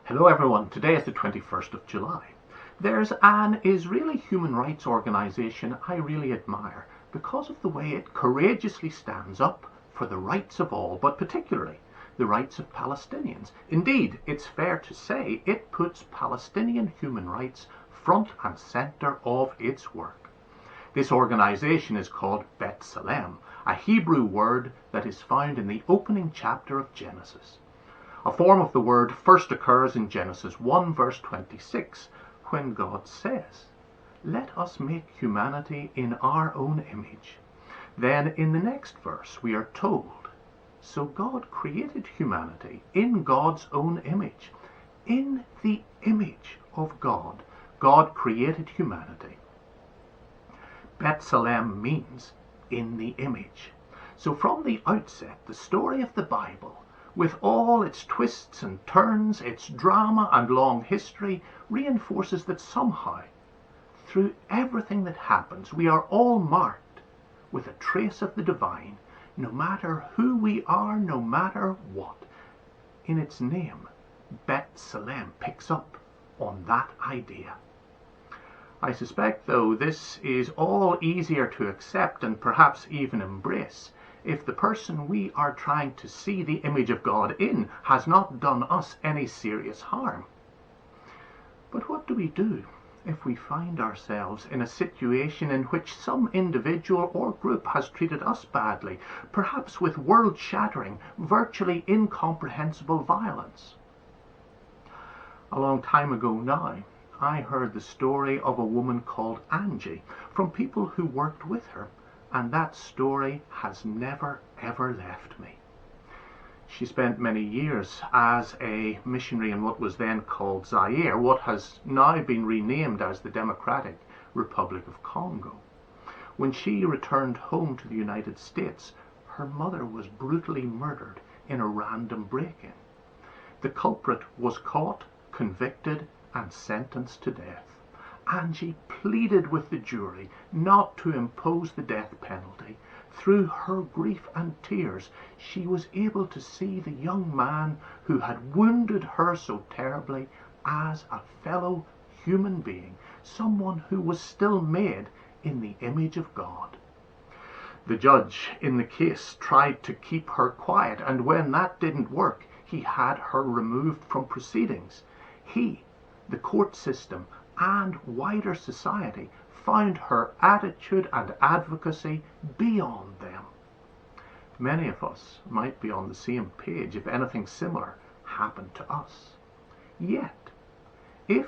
Hello everyone, today is the 21st of July. There's an Israeli human rights organization I really admire because of the way it courageously stands up for the rights of all, but particularly the rights of Palestinians. Indeed, it's fair to say it puts Palestinian human rights front and center of its work. This organization is called B'Tselem, a Hebrew word that is found in the opening chapter of Genesis. A form of the word first occurs in Genesis 1 verse 26 when God says, "Let us make humanity in our own image." Then in the next verse we are told, "So God created humanity in God's own image." In the image of God, God created humanity. B'Tselem means in the image. So from the outset, the story of the Bible, with all its twists and turns, its drama and long history, reinforces that somehow, through everything that happens, we are all marked with a trace of the divine, no matter who we are, no matter what. In its name, B'Tselem picks up on that idea. I suspect, though, this is all easier to accept and perhaps even embrace if the person we are trying to see the image of God in has not done us any serious harm. But what do we do if we find ourselves in a situation in which some individual or group has treated us badly, perhaps with world-shattering, virtually incomprehensible violence? A long time ago now, I heard the story of a woman called Angie from people who worked with her, and that story has never ever left me. She spent many years as a missionary in what was then called Zaire, what has now been renamed as the Democratic Republic of Congo. When she returned home to the United States, her mother was brutally murdered in a random break-in. The culprit was caught, convicted, and sentenced to death. Angie pleaded with the jury not to impose the death penalty. Through her grief and tears, she was able to see the young man who had wounded her so terribly as a fellow human being, someone who was still made in the image of God. The judge in the case tried to keep her quiet, and when that didn't work, he had her removed from proceedings. He, the court system, and wider society found her attitude and advocacy beyond them. Many of us might be on the same page if anything similar happened to us. Yet, if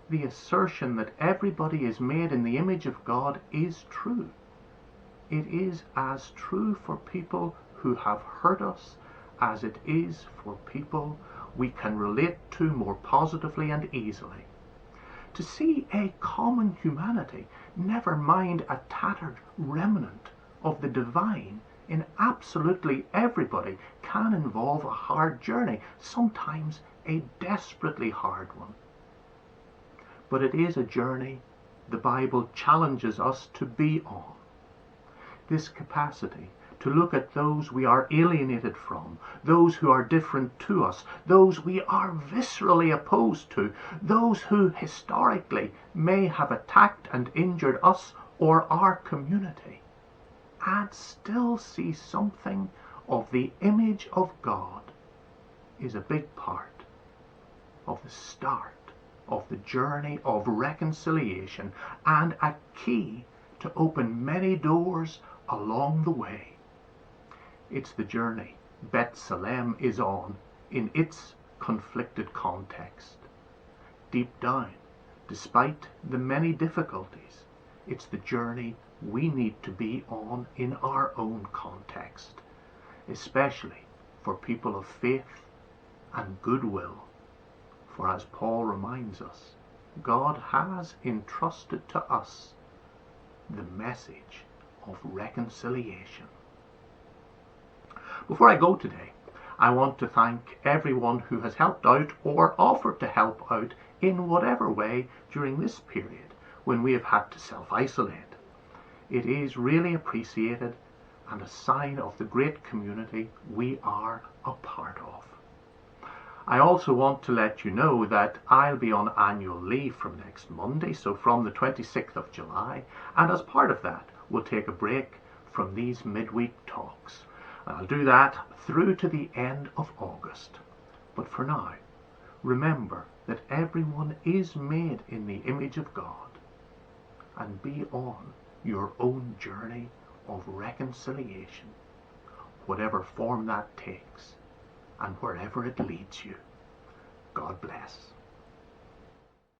the assertion that everybody is made in the image of God is true, it is as true for people who have hurt us as it is for people we can relate to more positively and easily. To see a common humanity, never mind a tattered remnant of the divine, in absolutely everybody can involve a hard journey, sometimes a desperately hard one. But it is a journey the Bible challenges us to be on. This capacity to look at those we are alienated from, those who are different to us, those we are viscerally opposed to, those who historically may have attacked and injured us or our community, and still see something of the image of God, is a big part of the start of the journey of reconciliation and a key to open many doors along the way. It's the journey B'Tselem is on in its conflicted context. Deep down, despite the many difficulties, it's the journey we need to be on in our own context, especially for people of faith and goodwill. For as Paul reminds us, God has entrusted to us the message of reconciliation. Before I go today, I want to thank everyone who has helped out or offered to help out in whatever way during this period when we have had to self-isolate. It is really appreciated and a sign of the great community we are a part of. I also want to let you know that I'll be on annual leave from next Monday, so from the 26th of July, and as part of that, we'll take a break from these midweek talks. And I'll do that through to the end of August. But for now, remember that everyone is made in the image of God, and be on your own journey of reconciliation, whatever form that takes and wherever it leads you. God bless.